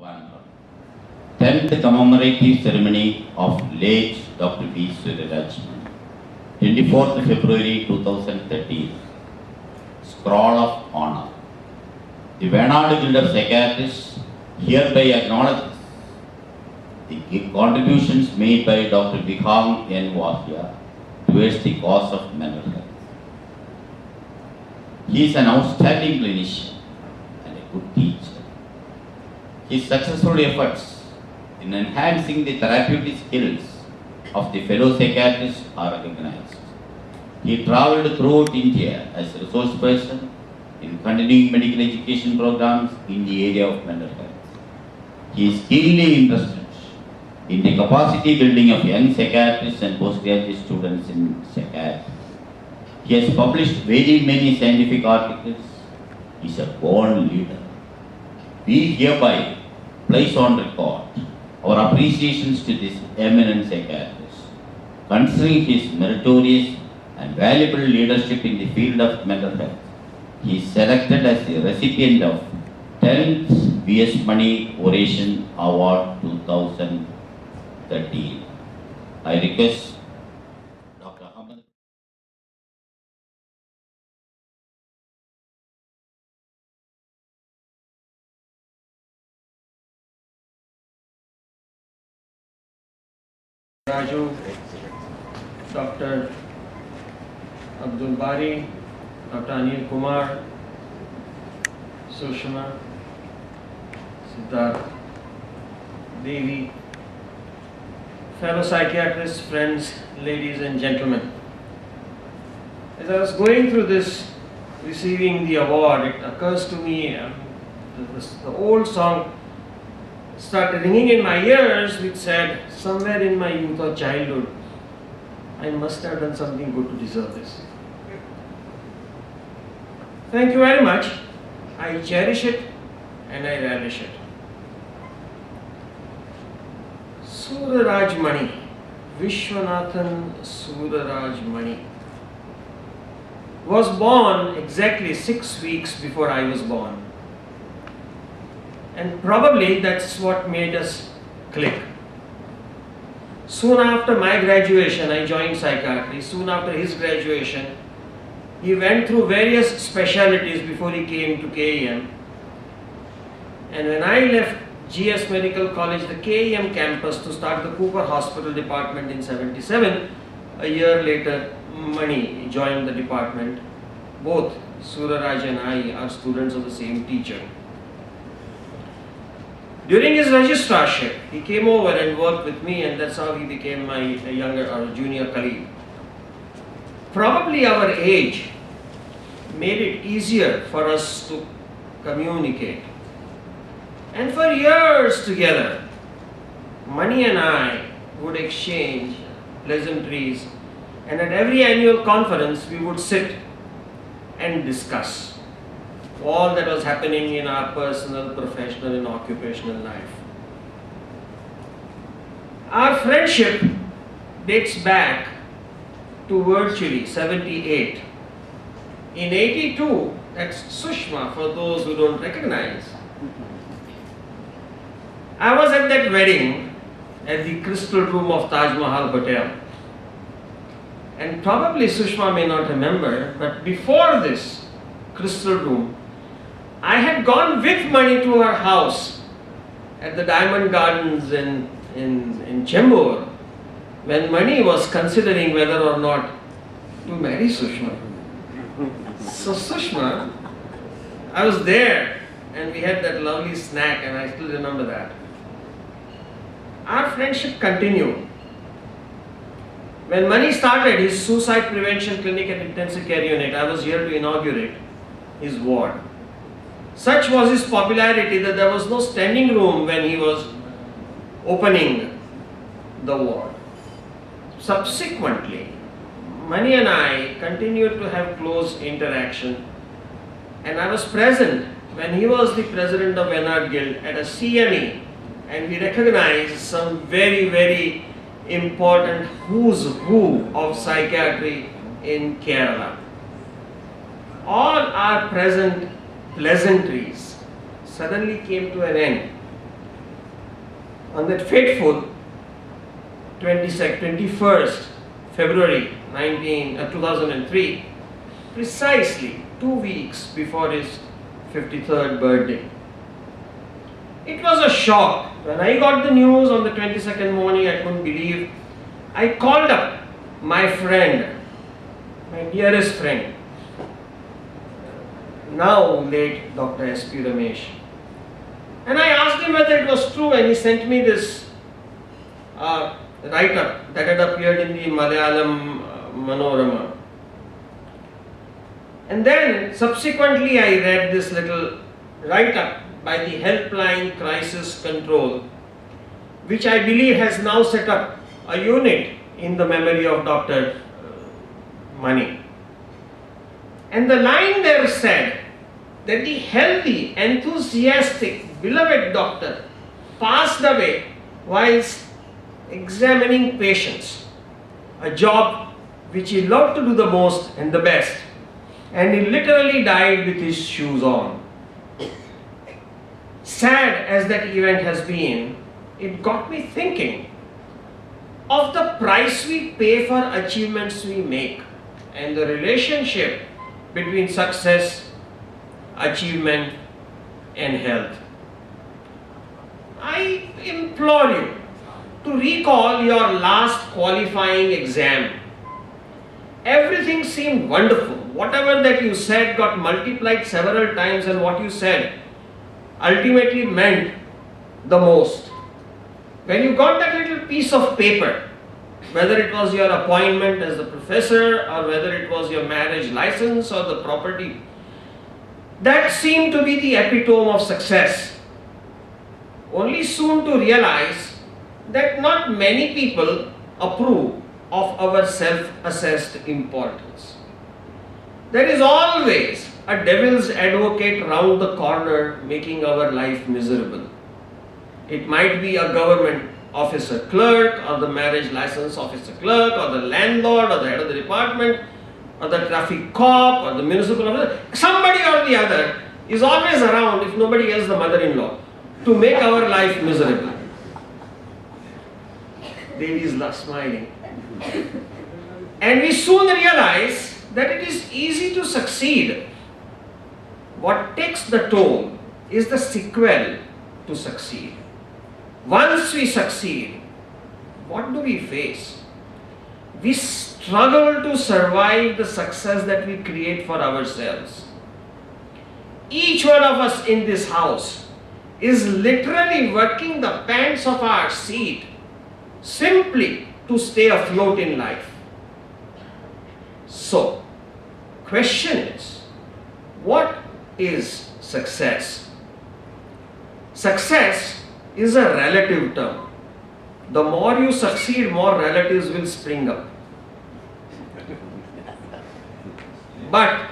Thiruvananthapuram. 10th commemorative ceremony of late Dr. V. Suraraj Mani. 24th February 2013. Scroll of Honor. The Venad Guild of Psychiatrists hereby acknowledges the contributions made by Dr. Vihang Vahia towards the cause of mental health. He is an outstanding clinician and a good teacher. His successful efforts in enhancing the therapeutic skills of the fellow psychiatrists are recognized. He travelled throughout India as a resource person in continuing medical education programs in the area of mental health. He is keenly interested in the capacity building of young psychiatrists and postgraduate students in psychiatry. He has published very many scientific articles. He is a born leader. We hereby place on record our appreciations to this eminent psychiatrist. Considering his meritorious and valuable leadership in the field of mental health, he is selected as the recipient of 10th V.S. Mani Oration Award 2013. I request Dr. Ahmed. Raju, Dr. Abdul Bari, Dr. Anil Kumar, Sushma, Siddharth, Devi, fellow psychiatrists, friends, ladies and gentlemen. As I was going through this, receiving the award, it occurs to me the old song started ringing in my ears, which said, somewhere in my youth or childhood, I must have done something good to deserve this. Thank you very much. I cherish it and I relish it. Suraraj Mani, Vishwanathan Suraraj Mani, was born exactly 6 weeks before I was born. And probably that's what made us click. Soon after my graduation, I joined psychiatry. Soon after his graduation, he went through various specialties before he came to KEM. And when I left GS Medical College, the KEM campus, to start the Cooper Hospital department in '77, a year later, Mani joined the department. Both Suraraj and I are students of the same teacher. During his registrarship, he came over and worked with me, and that's how he became my younger or junior colleague. Probably our age made it easier for us to communicate. And for years together, Mani and I would exchange pleasantries, and at every annual conference we would sit and discuss all that was happening in our personal, professional and occupational life. Our friendship dates back to virtually 78. In 82, that's Sushma for those who don't recognize. I was at that wedding at the Crystal Room of Taj Mahal Hotel. And probably Sushma may not remember, but before this Crystal Room, I had gone with Mani to her house at the Diamond Gardens in Chembur when Mani was considering whether or not to marry Sushma. So Sushma, I was there and we had that lovely snack, and I still remember that. Our friendship continued. When Mani started his suicide prevention clinic at intensive care unit, I was here to inaugurate his ward. Such was his popularity that there was no standing room when he was opening the ward. Subsequently, Mani and I continued to have close interaction, and I was present when he was the president of Venad Guild at a CME, and we recognized some very, very important who's who of psychiatry in Kerala. All our present pleasantries suddenly came to an end on that fateful 21st February 2003, precisely 2 weeks before his 53rd birthday. It was a shock. When I got the news on the 22nd morning, I couldn't believe. I called up my friend, my dearest friend, now late Dr. S.P. Ramesh. And I asked him whether it was true, and he sent me this write-up that had appeared in the Malayalam Manorama. And then subsequently I read this little write-up by the Helpline Crisis Control, which I believe has now set up a unit in the memory of Dr. Mani. And the line there said that the healthy, enthusiastic, beloved doctor passed away whilst examining patients, a job which he loved to do the most and the best, and he literally died with his shoes on. Sad as that event has been, it got me thinking of the price we pay for achievements we make and the relationship between success, achievement and health. I implore you to recall your last qualifying exam. Everything seemed wonderful. Whatever that you said got multiplied several times, and what you said ultimately meant the most. When you got that little piece of paper, whether it was your appointment as a professor or whether it was your marriage license or the property, that seemed to be the epitome of success. Only soon to realize that not many people approve of our self-assessed importance. There is always a devil's advocate round the corner making our life miserable. It might be a government officer clerk, or the marriage license officer clerk, or the landlord, or the head of the department, or the traffic cop, or the municipal officer. Somebody or the other is always around, if nobody else the mother-in-law, to make our life miserable. Devi is smiling. And we soon realize that it is easy to succeed. What takes the toll is the sequel to succeed. Once we succeed, what do we face? We struggle to survive the success that we create for ourselves. Each one of us in this house is literally working the pants of our seat simply to stay afloat in life. So, question is, what is success? Success is a relative term. The more you succeed, more relatives will spring up. But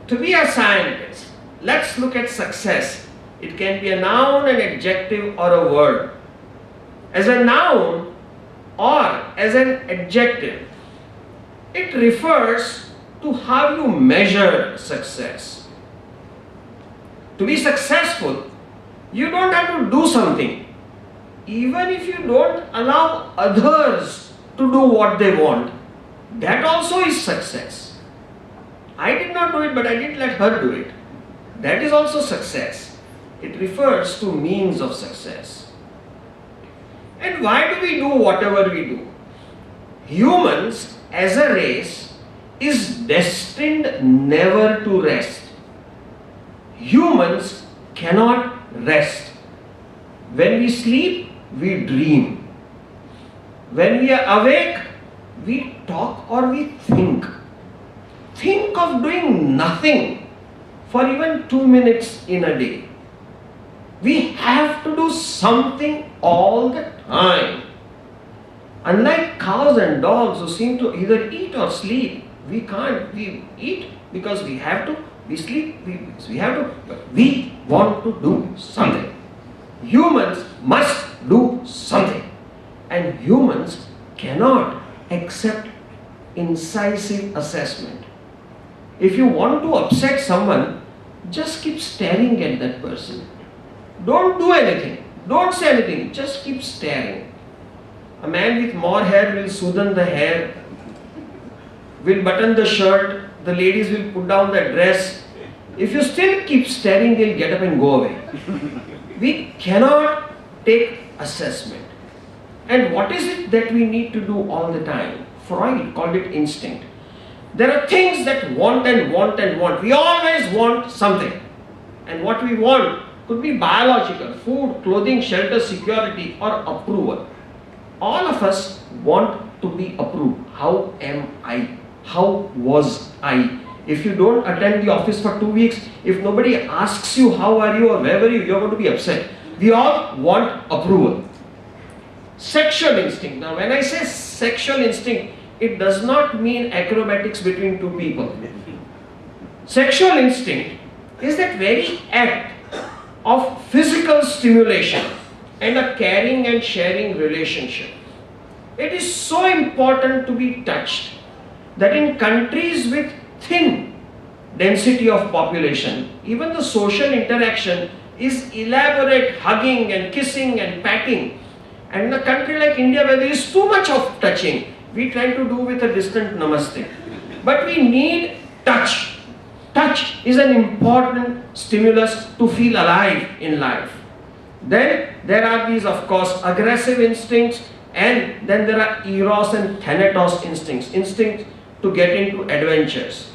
to be a scientist, let's look at success. It can be a noun, an adjective, or a word. As a noun or as an adjective, it refers to how you measure success. To be successful, you don't have to do something. Even if you don't allow others to do what they want, that also is success. I did not do it, but I did let her do it. That is also success. It refers to means of success. And why do we do whatever we do? Humans as a race is destined never to rest. Humans cannot rest. When we sleep, we dream. When we are awake, we talk or we think. Think of doing nothing for even 2 minutes in a day. We have to do something all the time. Unlike cows and dogs who seem to either eat or sleep, we can't. We eat because we have to. We sleep because we have to. But we want to do something. Humans must do something. And humans cannot accept incisive assessment. If you want to upset someone, just keep staring at that person. Don't do anything. Don't say anything, just keep staring. A man with more hair will soothe the hair, will button the shirt, the ladies will put down the dress. If you still keep staring, they'll get up and go away. We cannot take assessment. And what is it that we need to do all the time? Freud called it instinct. There are things that want and want and want. We always want something. And what we want could be biological, food, clothing, shelter, security, or approval. All of us want to be approved. How am I? How was I? If you don't attend the office for 2 weeks, if nobody asks you how are you or where were you, you're going to be upset. We all want approval. Sexual instinct. Now when I say sexual instinct, it does not mean acrobatics between two people. Sexual instinct is that very act of physical stimulation and a caring and sharing relationship. It is so important to be touched that in countries with thin density of population, even the social interaction is elaborate hugging and kissing and patting. And in a country like India where there is too much of touching, we try to do with a distant namaste. But we need touch. Touch is an important stimulus to feel alive in life. Then there are these, of course, aggressive instincts, and then there are eros and thanatos instincts, instincts to get into adventures.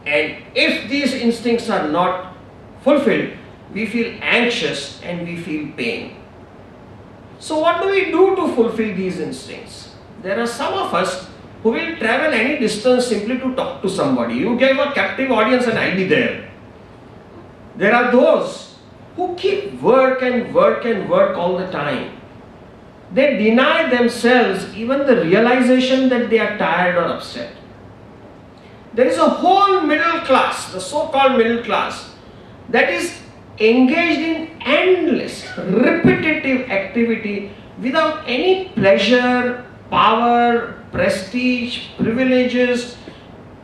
And if these instincts are not fulfilled, we feel anxious and we feel pain. So what do we do to fulfill these instincts? There are some of us who will travel any distance simply to talk to somebody. You give a captive audience and I'll be there. There are those who keep work and work and work all the time. They deny themselves even the realization that they are tired or upset. There is a whole middle class, the so-called middle class, that is engaged in endless, repetitive activity without any pleasure, power, prestige, privileges,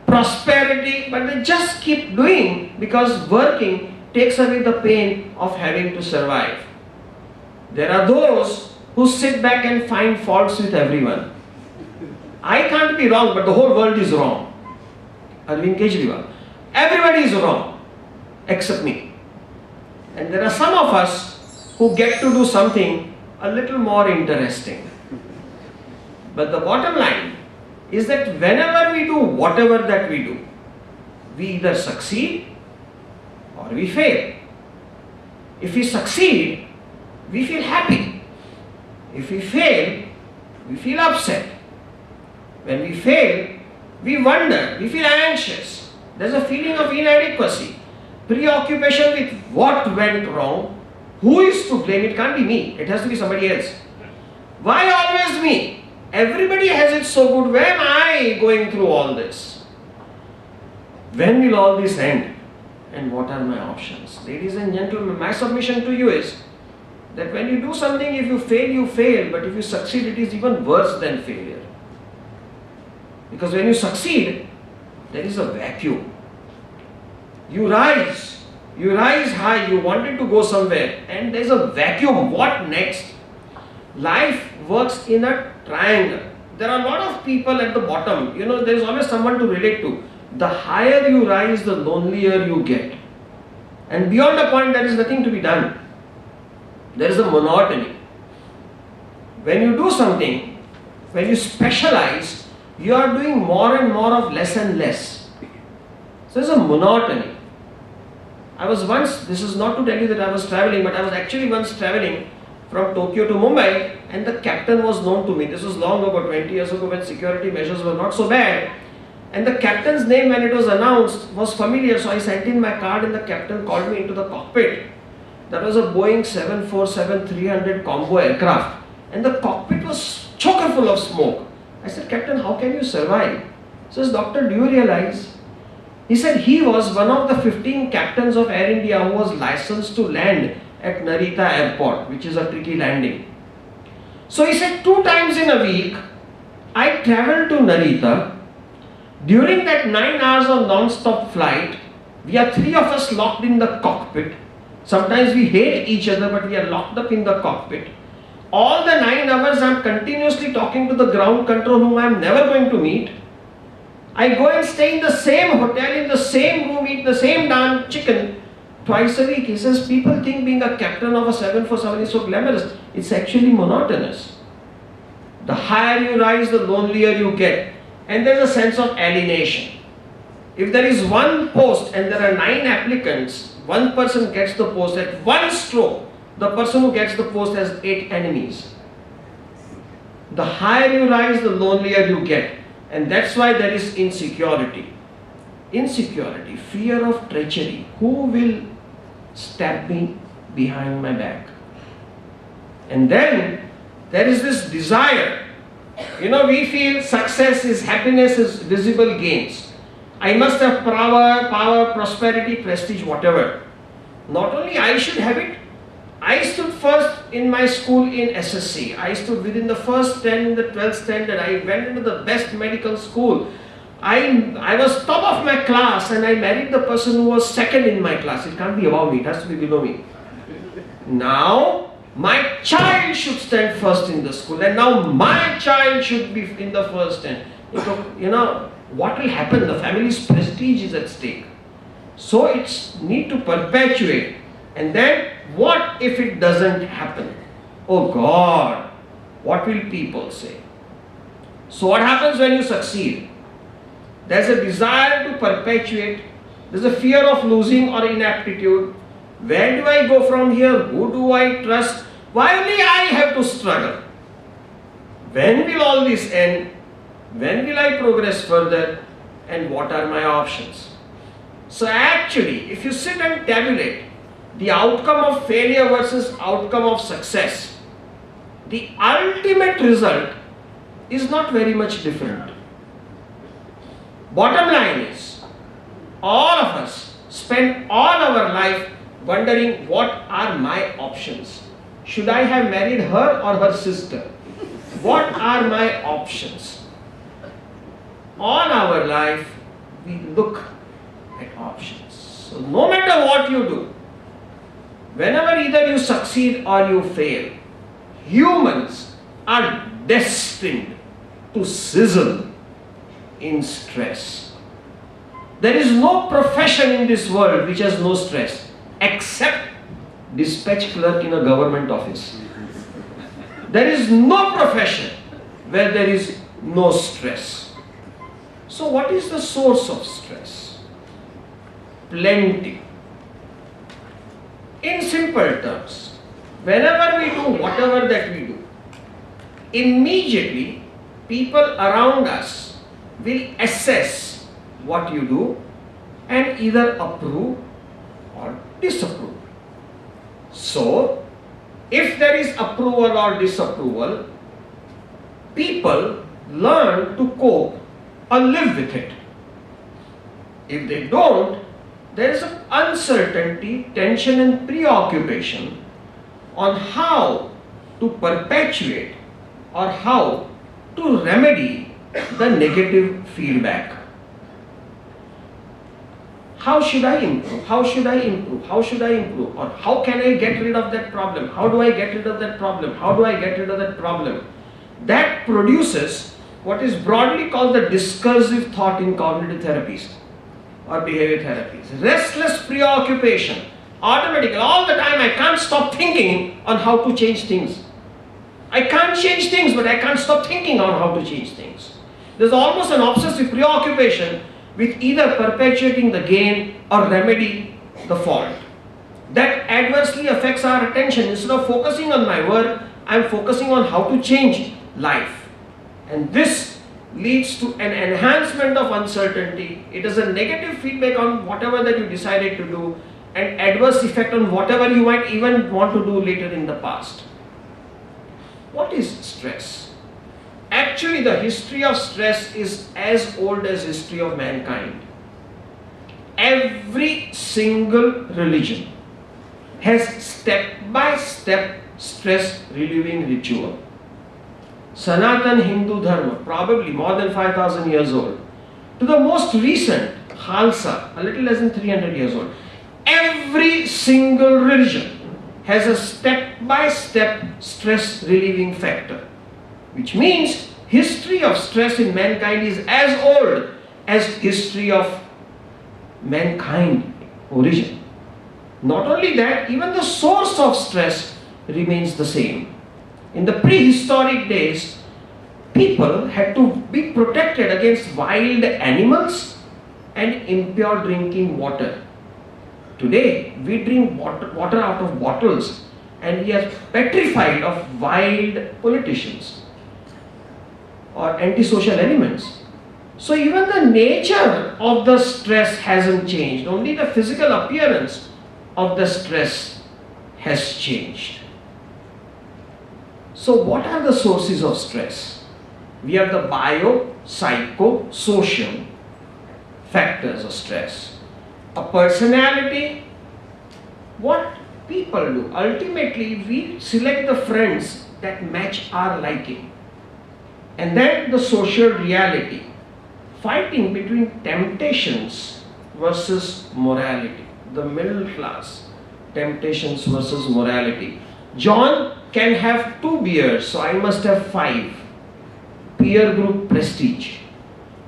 prosperity, but they just keep doing because working takes away the pain of having to survive. There are those who sit back and find faults with everyone. I can't be wrong, but the whole world is wrong. Arvind Kejriwal. Everybody is wrong, except me. And there are some of us who get to do something a little more interesting. But the bottom line is that whenever we do whatever that we do, we either succeed or we fail. If we succeed, we feel happy. If we fail, we feel upset. When we fail, we wonder, we feel anxious. There's a feeling of inadequacy, preoccupation with what went wrong, who is to blame. It can't be me, it has to be somebody else. Why always me? Everybody has it so good, where am I going through all this? When will all this end? And what are my options? Ladies and gentlemen, my submission to you is that when you do something, if you fail, you fail. But if you succeed, it is even worse than failure. Because when you succeed, there is a vacuum. You rise high, you wanted to go somewhere, and there is a vacuum. What next? Life works in a triangle. There are a lot of people at the bottom. There is always someone to relate to. The higher you rise, the lonelier you get. And beyond a point, there is nothing to be done. There is a monotony. When you do something, when you specialize, you are doing more and more of less and less. So there is a monotony. I was once, this is not to tell you that I was traveling, but I was actually once traveling from Tokyo to Mumbai, and the captain was known to me. This was long ago, 20 years ago, when security measures were not so bad. And the captain's name, when it was announced, was familiar. So I sent in my card and the captain called me into the cockpit. That was a Boeing 747-300 combo aircraft. And the cockpit was chocker full of smoke. I said, Captain, how can you survive? He says, Doctor, do you realize? He said he was one of the 15 captains of Air India who was licensed to land at Narita airport, which is a tricky landing. So he said 2 times in a week, I traveled to Narita. During that 9 hours of non-stop flight, we are 3 of us locked in the cockpit, Sometimes we hate each other, but we are locked up in the cockpit. All the 9 hours I am continuously talking to the ground control whom I am never going to meet. I go and stay in the same hotel, in the same room, eat the same damn chicken twice a week. He says people think being a captain of a 747 is so glamorous. It's actually monotonous. The higher you rise, the lonelier you get. And there's a sense of alienation. If there is one post and there are 9 applicants, one person gets the post at one stroke. The person who gets the post has 8 enemies. The higher you rise, the lonelier you get. And that's why there is insecurity. Insecurity, fear of treachery. Who will stab me behind my back? And then there is this desire. We feel success is happiness, is visible gains. I must have power, prosperity, prestige, whatever. Not only I should have it, I stood first in my school in SSC. I stood within the first 10 in the 12th standard. I went into the best medical school. I was top of my class and I married the person who was second in my class. It can't be above me, it has to be below me. Now, my child should stand first in the school and now my child should be in the first 10. What will happen? The family's prestige is at stake. So it's need to perpetuate. And then what if it doesn't happen? Oh God, what will people say? So what happens when you succeed? There's a desire to perpetuate. There's a fear of losing or inaptitude. Where do I go from here? Who do I trust? Why only I have to struggle? When will all this end? When will I progress further? And what are my options? So actually, if you sit and tabulate the outcome of failure versus outcome of success, the ultimate result is not very much different. Bottom line is, all of us spend all our life wondering what are my options. Should I have married her or her sister? What are my options? All our life, we look at options. So no matter what you do, whenever either you succeed or you fail, humans are destined to sizzle in stress. There is no profession in this world which has no stress, except dispatch clerk in a government office. There is no profession where there is no stress. So what is the source of stress? Plenty. In simple terms, whenever we do whatever that we do, immediately people around us will assess what you do and either approve or disapprove. So, if there is approval or disapproval, people learn to cope or live with it. If they don't, there is an uncertainty, tension and preoccupation on how to perpetuate or how to remedy the negative feedback. How should I improve? How should I improve? How should I improve? Or how can I get rid of that problem? How do I get rid of that problem? How do I get rid of that problem? That produces what is broadly called the discursive thought in cognitive therapies or behavior therapies. Restless preoccupation. Automatically, all the time I can't stop thinking on how to change things. I can't change things, but I can't stop thinking on how to change things. There's almost an obsessive preoccupation with either perpetuating the gain or remedy the fault. That adversely affects our attention. Instead of focusing on my work, I'm focusing on how to change life. And this leads to an enhancement of uncertainty. It is a negative feedback on whatever that you decided to do and adverse effect on whatever you might even want to do later in the past. What is stress? Actually, the history of stress is as old as history of mankind. Every single religion has step-by-step stress relieving ritual. Sanatan Hindu Dharma, probably more than 5,000 years old, to the most recent Khalsa, a little less than 300 years old. Every single religion has a step-by-step stress relieving factor, which means history of stress in mankind is as old as history of mankind origin. Not only that, even the source of stress remains the same. In the prehistoric days, people had to be protected against wild animals and impure drinking water. Today, we drink water out of bottles and we are petrified of wild politicians or antisocial elements. So even the nature of the stress hasn't changed, only the physical appearance of the stress has changed. So what are the sources of stress? We have the bio, psycho, social factors of stress. A personality, what people do, ultimately we select the friends that match our liking. And then the social reality, fighting between temptations versus morality, the middle class, temptations versus morality. John can have 2 beers, so I must have 5. Peer group prestige.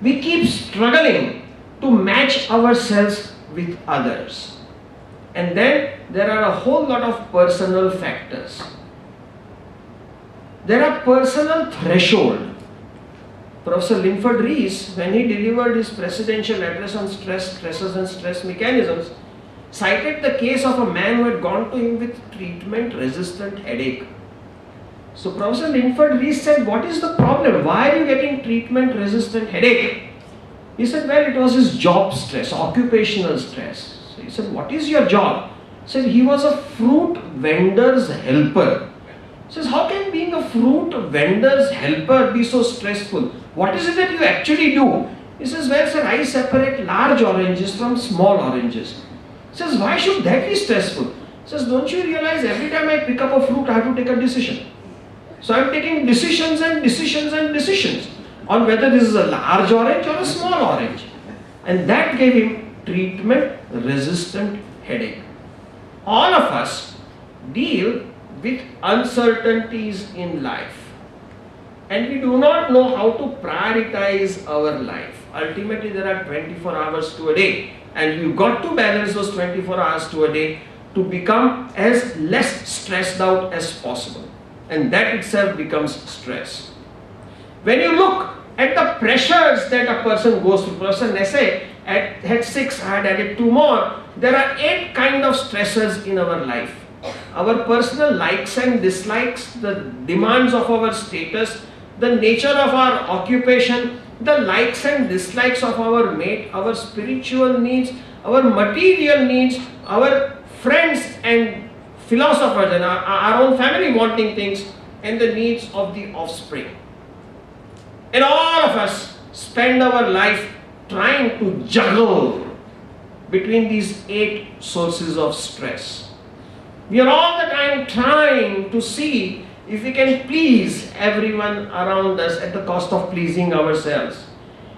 We keep struggling to match ourselves with others. And then there are a whole lot of personal factors. There are personal threshold. Professor Linford Rees, when he delivered his presidential address on stress, stresses and stress mechanisms, cited the case of a man who had gone to him with treatment-resistant headache. So Professor Linford Rees said, what is the problem? Why are you getting treatment-resistant headache? He said, well, it was his job stress, occupational stress. So he said, what is your job? He said, he was a fruit vendor's helper. He says, how can being a fruit vendor's helper be so stressful? What is it that you actually do? He says, well, sir, I separate large oranges from small oranges. He says, why should that be stressful? He says, don't you realize every time I pick up a fruit, I have to take a decision. So I am taking decisions and decisions and decisions on whether this is a large orange or a small orange. And that gave him treatment-resistant headache. All of us deal with uncertainties in life. And we do not know how to prioritize our life. Ultimately, there are 24 hours to a day. And you've got to balance those 24 hours to a day to become as less stressed out as possible. And that itself becomes stress. When you look at the pressures that a person goes through, Professor Nesse had 6, I had added 2 more. There are 8 kind of stressors in our life. Our personal likes and dislikes, the demands of our status, the nature of our occupation, the likes and dislikes of our mate, our spiritual needs, our material needs, our friends and philosophers and our own family wanting things, and the needs of the offspring. And all of us spend our life trying to juggle between these 8 sources of stress. We are all the time trying to see if we can please everyone around us at the cost of pleasing ourselves.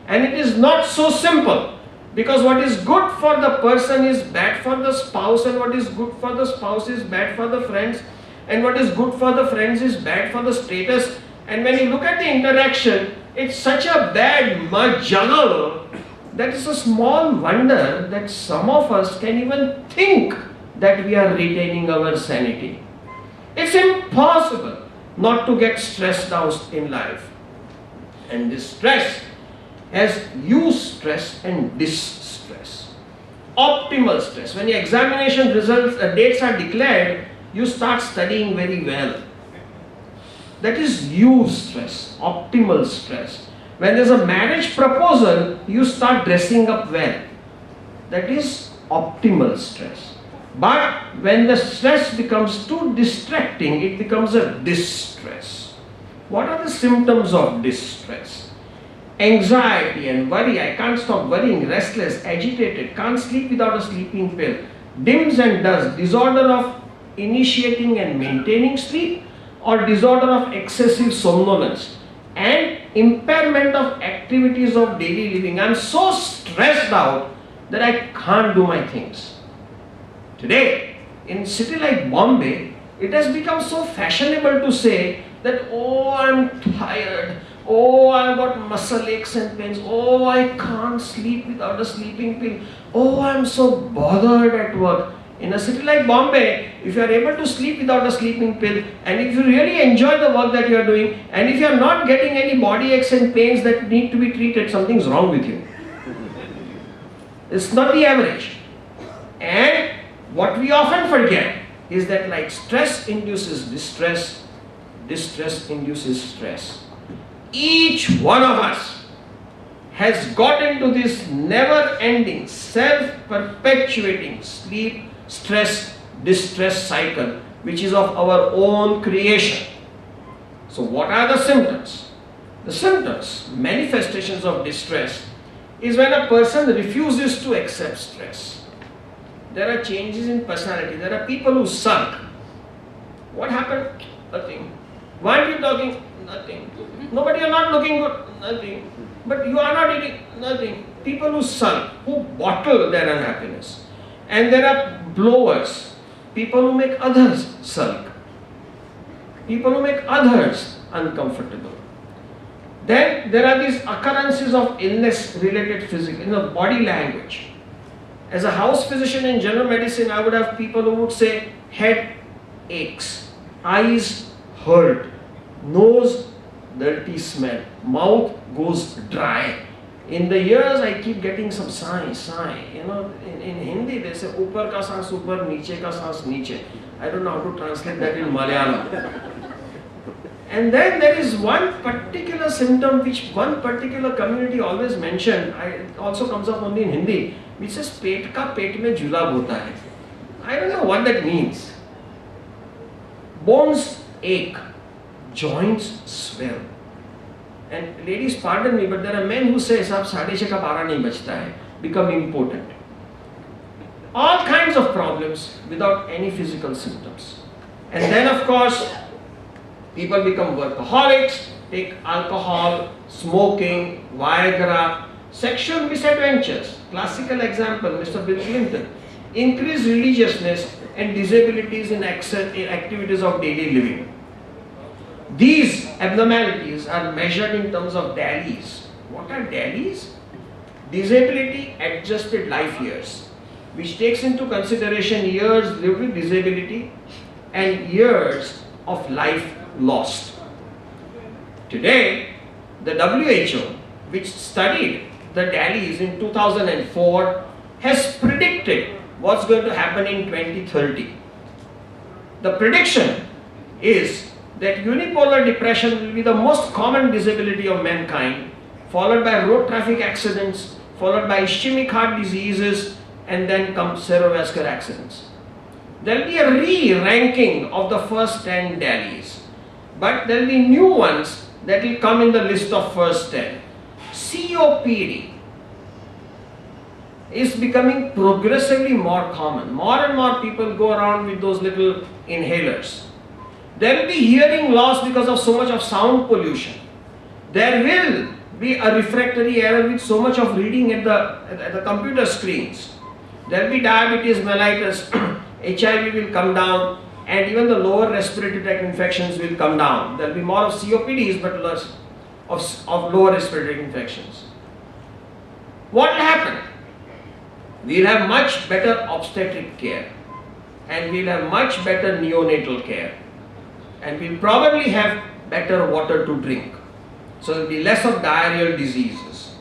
And it is not so simple, because what is good for the person is bad for the spouse, and what is good for the spouse is bad for the friends, and what is good for the friends is bad for the status. And when you look at the interaction, it's such a bad juggle that it's a small wonder that some of us can even think that we are retaining our sanity. It's impossible not to get stressed out in life. And this stress has eustress and distress. Optimal stress. When your examination results, dates are declared, you start studying very well. That is eustress, optimal stress. When there's a marriage proposal, you start dressing up well. That is optimal stress. But when the stress becomes too distracting, it becomes a distress. What are the symptoms of distress? Anxiety and worry. I can't stop worrying, restless, agitated, can't sleep without a sleeping pill. Dims and does, disorder of initiating and maintaining sleep, or disorder of excessive somnolence, and impairment of activities of daily living. I'm so stressed out that I can't do my things. Today, in city like Bombay, it has become so fashionable to say that, oh, I'm tired, oh, I've got muscle aches and pains, oh, I can't sleep without a sleeping pill, oh, I'm so bothered at work. In a city like Bombay, if you are able to sleep without a sleeping pill, and if you really enjoy the work that you are doing, and if you are not getting any body aches and pains that need to be treated, something's wrong with you. It's not the average. And what we often forget is that like stress induces distress, distress induces stress. Each one of us has got into this never-ending, self-perpetuating sleep, stress, distress cycle, which is of our own creation. So what are the symptoms? The symptoms, manifestations of distress, is when a person refuses to accept stress. There are changes in personality. There are people who sulk. What happened? Nothing. Why are you talking? Nothing. Nobody, you're not looking good. Nothing. But you are not eating. Nothing. People who sulk, who bottle their unhappiness. And there are blowers, people who make others sulk, people who make others uncomfortable. Then there are these occurrences of illness-related physical, body language. As a house physician in general medicine, I would have people who would say head aches, eyes hurt, nose dirty smell, mouth goes dry. In the years, I keep getting some sigh. In Hindi they say upar ka saans upar, niche ka saans niche. I don't know how to translate that in Malayalam. And then there is one particular symptom which one particular community always mention. It also comes up only in Hindi, which says pet ka pet mein julab hota hai. I don't know what that means. Bones ache, joints swell. And ladies, pardon me, but there are men who say, "Sab 6:30 ka para nahi bachta hai," become impotent. All kinds of problems without any physical symptoms. And then of course, people become workaholics, take alcohol, smoking, Viagra, sexual misadventures. Classical example, Mr. Bill Clinton. Increased religiousness and disabilities in activities of daily living. These abnormalities are measured in terms of DALYs. What are DALYs? Disability adjusted life years, which takes into consideration years lived with disability and years of life lost. Today, the WHO, which studied the DALYs in 2004, has predicted what's going to happen in 2030. The prediction is that unipolar depression will be the most common disability of mankind, followed by road traffic accidents, followed by ischemic heart diseases, and then come cerebrovascular accidents. There will be a re-ranking of the first 10 DALYs, but there will be new ones that will come in the list of first 10. COPD is becoming progressively more common. More and more people go around with those little inhalers. There will be hearing loss because of so much of sound pollution. There will be a refractory error with so much of reading at the computer screens. There will be diabetes mellitus, HIV will come down, and even the lower respiratory tract infections will come down. There will be more of COPDs but less of lower respiratory infections. What will happen? We will have much better obstetric care, and we will have much better neonatal care. And we'll probably have better water to drink. So there will be less of diarrheal diseases.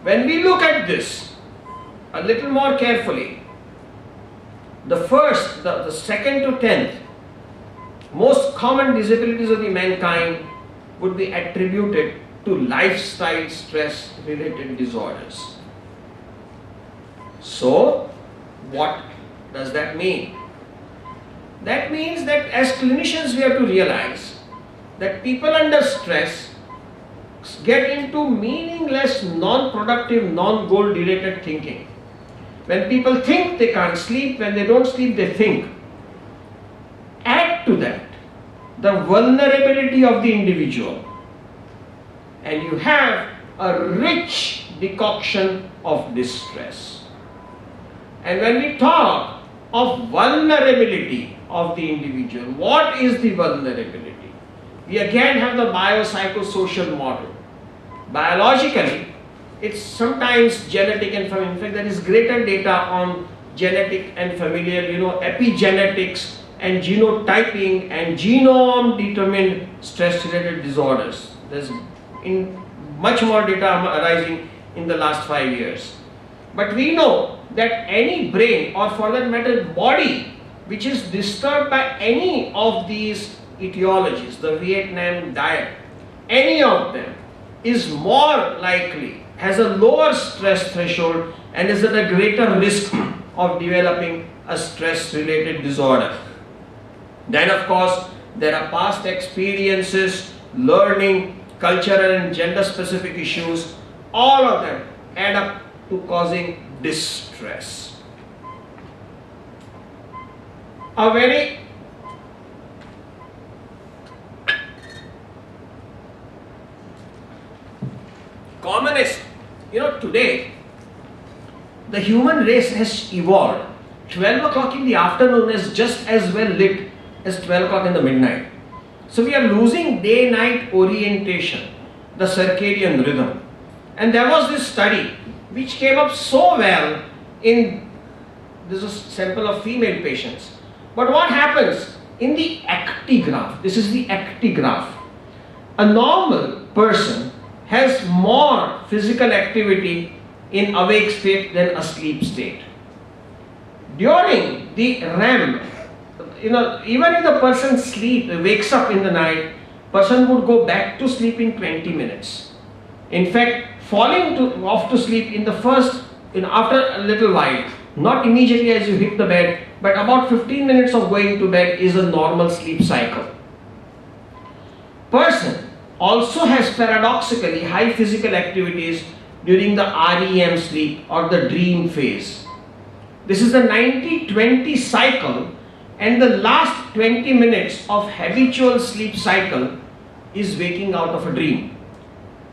When we look at this a little more carefully, the second to 10th most common disabilities of the mankind would be attributed to lifestyle stress related disorders. So what does that mean? That means that as clinicians we have to realize that people under stress get into meaningless, non-productive, non-goal related thinking. When people think they can't sleep, when they don't sleep they think. Add to that the vulnerability of the individual, and you have a rich decoction of distress. And when we talk of vulnerability of the individual. What is the vulnerability? We again have the biopsychosocial model. Biologically, it's sometimes genetic and familial. In fact, there is greater data on genetic and familial, epigenetics and genotyping and genome determined stress related disorders. There's much more data arising in the last 5 years. But we know that any brain, or for that matter body, which is disturbed by any of these etiologies, the Vietnam diet, any of them is more likely, has a lower stress threshold and is at a greater risk of developing a stress related disorder. Then of course there are past experiences, learning, cultural and gender specific issues, all of them add up to causing distress. A very commonest, today the human race has evolved. 12 o'clock in the afternoon is just as well lit as 12 o'clock in the midnight. So we are losing day-night orientation, the circadian rhythm. And there was this study which came up so well this is a sample of female patients. But what happens in the actigraph, this is the actigraph, a normal person has more physical activity in awake state than asleep state. During the REM, even if the person wakes up in the night, person would go back to sleep in 20 minutes. In fact, falling off to sleep after a little while, not immediately as you hit the bed, but about 15 minutes of going to bed is a normal sleep cycle. Person also has paradoxically high physical activities during the REM sleep or the dream phase. This is the 90-20 cycle, and the last 20 minutes of habitual sleep cycle is waking out of a dream.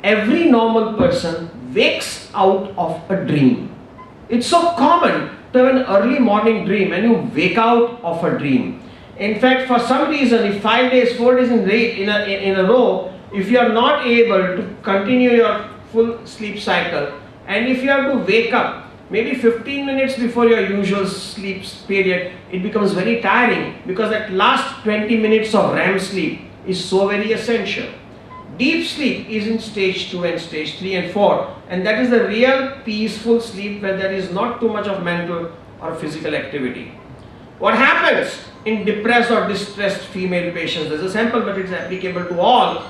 Every normal person wakes out of a dream. It's so common to have an early morning dream and you wake out of a dream. In fact, for some reason, if 5 days, 4 days in a row, if you are not able to continue your full sleep cycle, and if you have to wake up maybe 15 minutes before your usual sleep period, it becomes very tiring, because that last 20 minutes of REM sleep is so very essential. Deep sleep is in stage 2 and stage 3 and 4, and that is the real peaceful sleep where there is not too much of mental or physical activity. What happens in depressed or distressed female patients, there's a sample but it's applicable to all,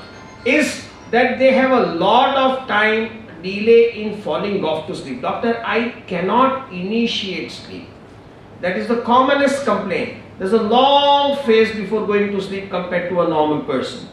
is that they have a lot of time delay in falling off to sleep. Doctor, I cannot initiate sleep. That is the commonest complaint. There's a long phase before going to sleep compared to a normal person.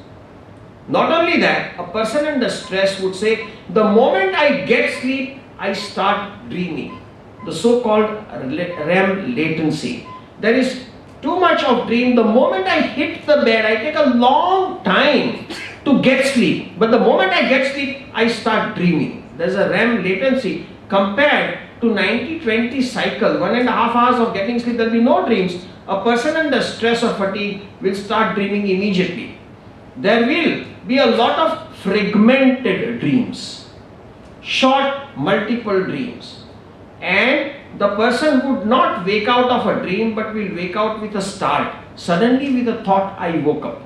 Not only that, a person under stress would say, the moment I get sleep, I start dreaming. The so-called REM latency. There is too much of dream. The moment I hit the bed, I take a long time to get sleep. But the moment I get sleep, I start dreaming. There's a REM latency compared to 90-20 cycle, 1.5 hours of getting sleep, there will be no dreams. A person under stress or fatigue will start dreaming immediately. There will be a lot of fragmented dreams, short multiple dreams, and the person would not wake out of a dream but will wake out with a start, suddenly with a thought, I woke up.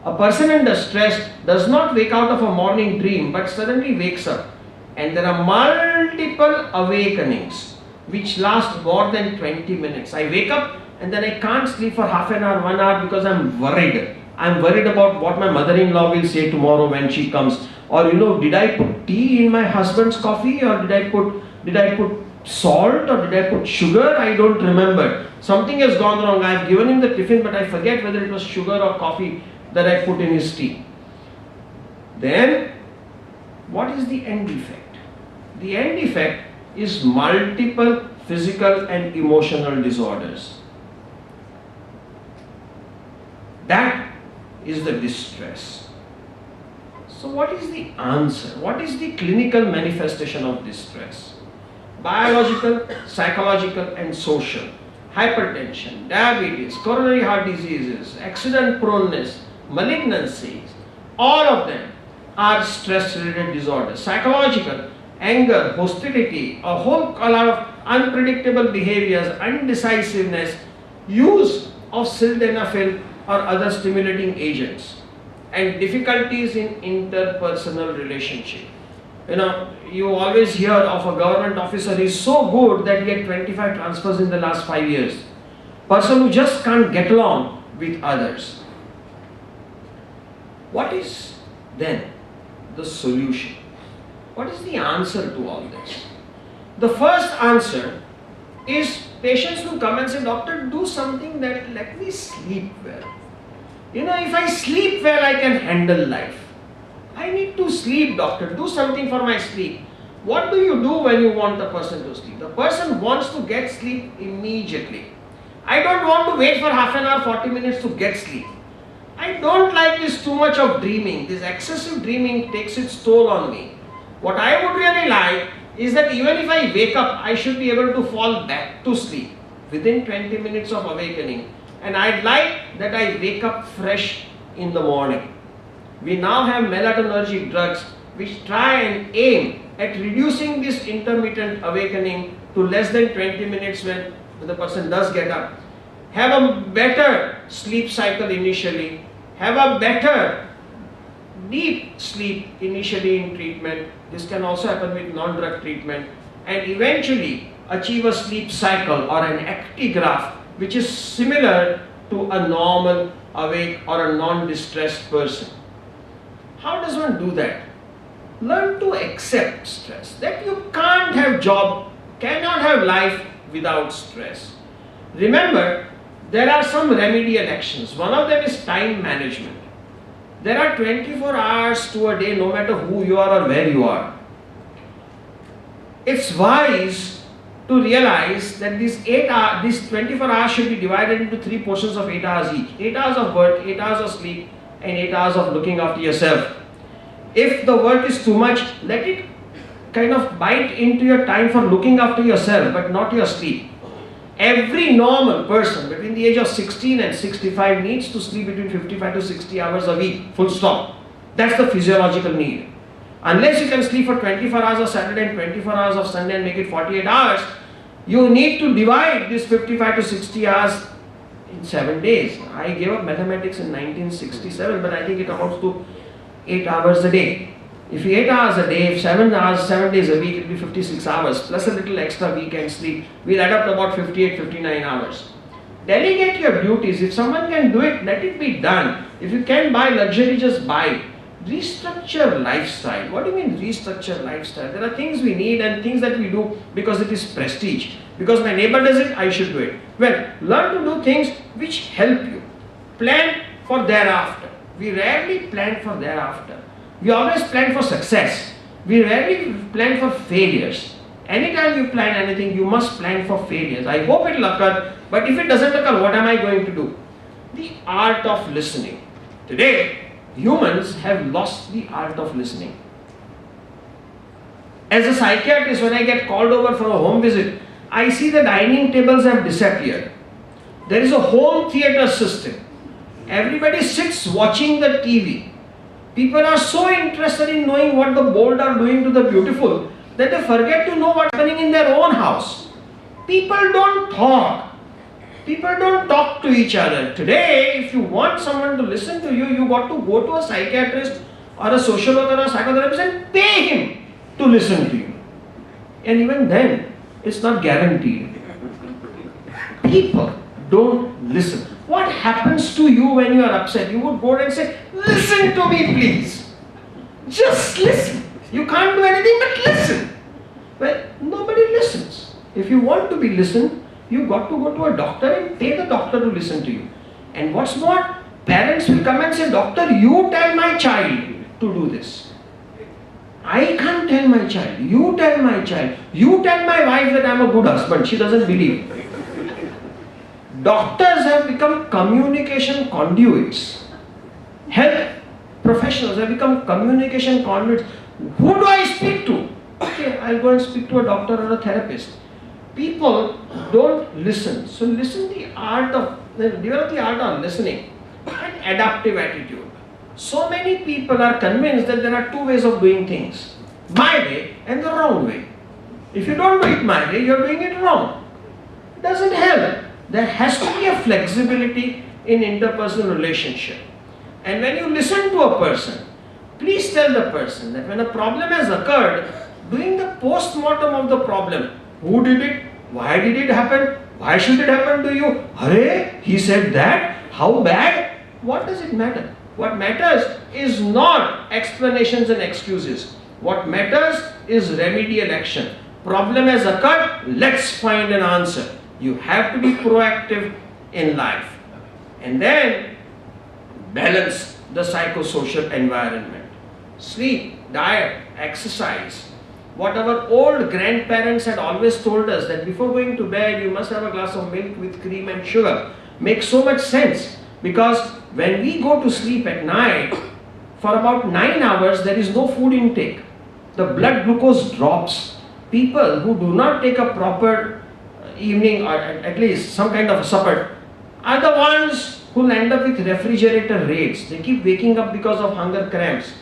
A person under stress does not wake out of a morning dream but suddenly wakes up, and there are multiple awakenings which last more than 20 minutes. I wake up and then I can't sleep for half an hour, 1 hour, because I'm worried. I'm worried about what my mother-in-law will say tomorrow when she comes. Or did I put tea in my husband's coffee, or did I put salt, or did I put sugar? I don't remember. Something has gone wrong. I have given him the tiffin but I forget whether it was sugar or coffee that I put in his tea. Then, what is the end effect? The end effect is multiple physical and emotional disorders. That is the distress. So what is the answer? What is the clinical manifestation of distress? Biological, psychological and social. hypertension, diabetes, coronary heart diseases, accident proneness, malignancies, all of them are stress-related disorders. Psychological, anger, hostility, a whole lot of unpredictable behaviors, undecisiveness, use of sildenafil or other stimulating agents, and difficulties in interpersonal relationship. You always hear of a government officer who is so good that he had 25 transfers in the last 5 years. Person who just can't get along with others. What is then the solution? What is the answer to all this? The first answer is patients who come and say, doctor, do something that let me sleep well. If I sleep well, I can handle life. I need to sleep, doctor. Do something for my sleep. What do you do when you want the person to sleep? The person wants to get sleep immediately. I don't want to wait for half an hour, 40 minutes to get sleep. I don't like this too much of dreaming. This excessive dreaming takes its toll on me. What I would really like is that even if I wake up, I should be able to fall back to sleep within 20 minutes of awakening. And I'd like that I wake up fresh in the morning. We now have melatonergic drugs which try and aim at reducing this intermittent awakening to less than 20 minutes when the person does get up. Have a better sleep cycle initially. Have a better deep sleep initially in treatment. This can also happen with non-drug treatment. And eventually achieve a sleep cycle or an actigraph which is similar to a normal awake or a non-distressed person. How does one do that? Learn to accept stress. That you can't have job, cannot have life without stress. Remember, there are some remedial actions. One of them is time management. There are 24 hours to a day no matter who you are or where you are. It's wise to realize that these 24 hours should be divided into 3 portions of 8 hours each. 8 hours of work, 8 hours of sleep, and 8 hours of looking after yourself. If the work is too much, let it kind of bite into your time for looking after yourself, but not your sleep. Every normal person between the age of 16 and 65 needs to sleep between 55 to 60 hours a week, full stop. That's the physiological need. Unless you can sleep for 24 hours of Saturday and 24 hours of Sunday and make it 48 hours, you need to divide this 55 to 60 hours in 7 days. I gave up mathematics in 1967, but I think it amounts to 8 hours a day. If you 8 hours a day, if 7 hours, 7 days a week, it will be 56 hours, plus a little extra weekend sleep. We'll add up to about 58, 59 hours. Delegate your duties. If someone can do it, let it be done. If you can buy luxury, just buy it. Restructure lifestyle. What do you mean restructure lifestyle? There are things we need and things that we do because it is prestige. Because my neighbor does it, I should do it. Well, learn to do things which help you. Plan for thereafter. We rarely plan for thereafter. We always plan for success. We rarely plan for failures. Anytime you plan anything, you must plan for failures. I hope it will occur, but if it doesn't occur, what am I going to do? The art of listening. Today, humans have lost the art of listening. As a psychiatrist, when I get called over for a home visit, I see the dining tables have disappeared. There is a home theater system. Everybody sits watching the TV. People are so interested in knowing what the bold are doing to the beautiful that they forget to know what's happening in their own house. People don't talk. People don't talk to each other. Today, if you want someone to listen to you, you got to go to a psychiatrist or a social worker or a psychotherapist and pay him to listen to you. And even then, it's not guaranteed. People don't listen. What happens to you when you are upset? You would go and say, listen to me please. Just listen. You can't do anything but listen. Well, nobody listens. If you want to be listened, you got to go to a doctor and pay the doctor to listen to you. And what's more, parents will come and say, doctor, you tell my child to do this. I can't tell my child. You tell my child. You tell my wife that I'm a good husband. She doesn't believe. Doctors have become communication conduits. Health professionals have become communication conduits. Who do I speak to? Okay, I'll go and speak to a doctor or a therapist. people don't listen. So develop the art of listening and adaptive attitude. So many people are convinced that there are two ways of doing things, my way and the wrong way. If you don't do it my way, you're doing it wrong. It doesn't help. There has to be a flexibility in interpersonal relationship. And when you listen to a person, please tell the person that when a problem has occurred, doing the post-mortem of the problem, who did it, why did it happen, why should it happen to you, hooray, he said that, how bad, what does it matter? What matters is not explanations and excuses. What matters is remedial action. Problem has occurred, let's find an answer. You have to be proactive in life. And then balance the psychosocial environment. Sleep, diet, exercise. What our old grandparents had always told us, that before going to bed you must have a glass of milk with cream and sugar, makes so much sense, because when we go to sleep at night, for about 9 hours there is no food intake. The blood glucose drops. People who do not take a proper evening or at least some kind of a supper are the ones who end up with refrigerator raids. They keep waking up because of hunger cramps.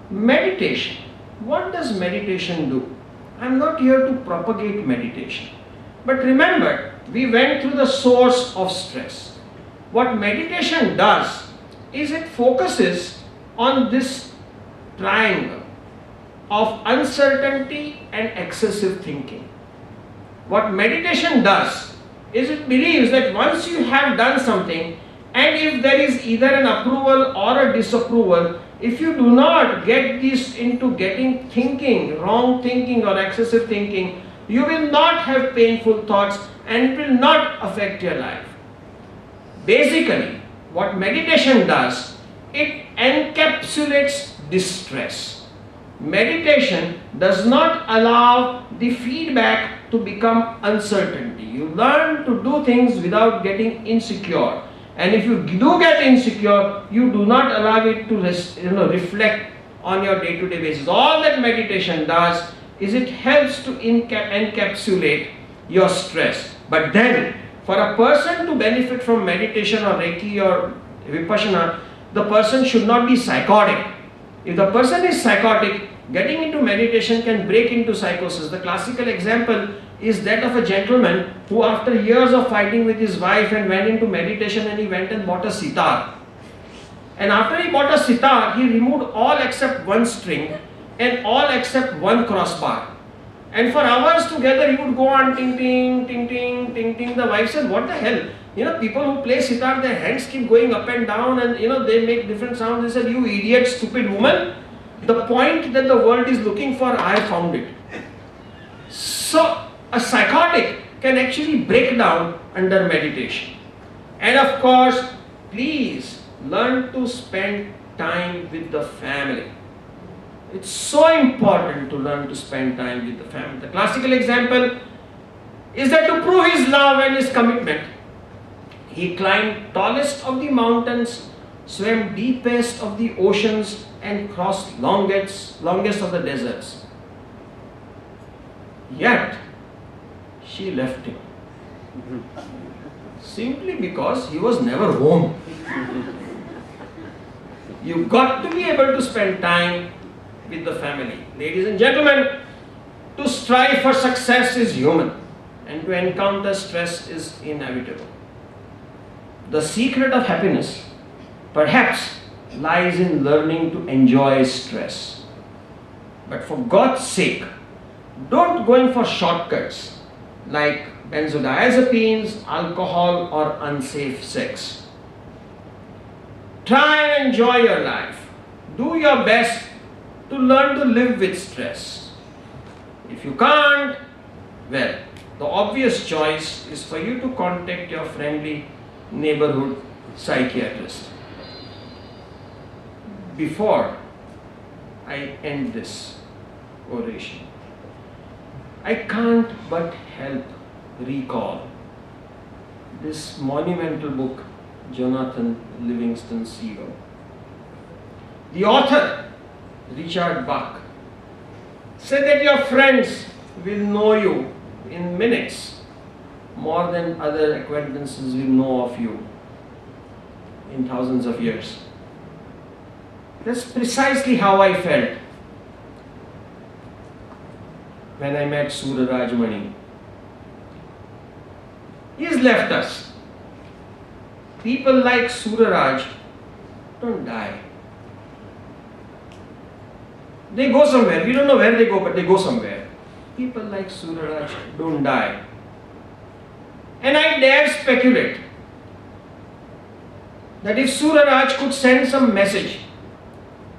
Meditation. What does meditation do? I am not here to propagate meditation. But remember, we went through the source of stress. What meditation does is it focuses on this triangle of uncertainty and excessive thinking. What meditation does is it believes that once you have done something, and if there is either an approval or a disapproval, if you do not get this into getting thinking, wrong thinking or excessive thinking, you will not have painful thoughts and it will not affect your life. Basically, what meditation does, it encapsulates distress. Meditation does not allow the feedback to become uncertainty. You learn to do things without getting insecure. And if you do get insecure, you do not allow it to reflect on your day-to-day basis. All that meditation does is it helps to encapsulate your stress. But then, for a person to benefit from meditation or Reiki or Vipassana, the person should not be psychotic. If the person is psychotic, getting into meditation can break into psychosis. The classical example is that of a gentleman who, after years of fighting with his wife, and went into meditation, and he went and bought a sitar. And after he bought a sitar, he removed all except one string and all except one crossbar. And for hours together he would go on ting ting, ting ting, ting ting. The wife said, what the hell? People who play sitar, their hands keep going up and down and they make different sounds. They said, you idiot, stupid woman. The point that the world is looking for, I found it. So, a psychotic can actually break down under meditation. And of course, please learn to spend time with the family. It's so important to learn to spend time with the family. The classical example is that to prove his love and his commitment, he climbed tallest of the mountains, swam deepest of the oceans, and crossed longest of the deserts. Yet, she left him. Simply because he was never home. You've got to be able to spend time with the family. Ladies and gentlemen, to strive for success is human, and to encounter stress is inevitable. The secret of happiness, perhaps, lies in learning to enjoy stress. But for God's sake, don't go in for shortcuts like benzodiazepines, alcohol, or unsafe sex. Try and enjoy your life. Do your best to learn to live with stress. If you can't, well, the obvious choice is for you to contact your friendly neighborhood psychiatrist. Before I end this oration, I can't but help recall this monumental book, Jonathan Livingston Seagull. The author, Richard Bach, said that your friends will know you in minutes more than other acquaintances will know of you in thousands of years. That's precisely how I felt when I met Suraraj Mani. He has left us. People like Suraraj don't die. They go somewhere. We don't know where they go, but they go somewhere. People like Suraraj don't die. And I dare speculate that if Suraraj could send some message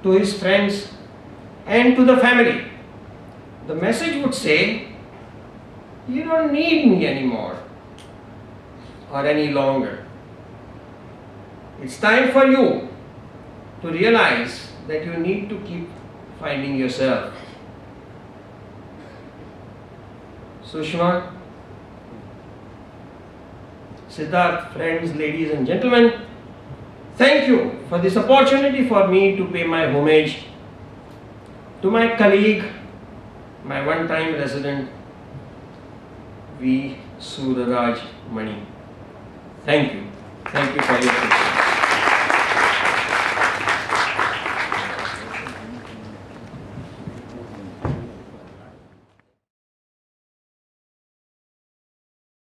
to his friends and to the family, the message would say, you don't need me anymore or any longer. It's time for you to realize that you need to keep finding yourself. Sushma, Siddharth, friends, ladies and gentlemen, thank you for this opportunity for me to pay my homage to my colleague, my one-time resident, V. Suraraj Mani. Thank you. Thank you for your attention.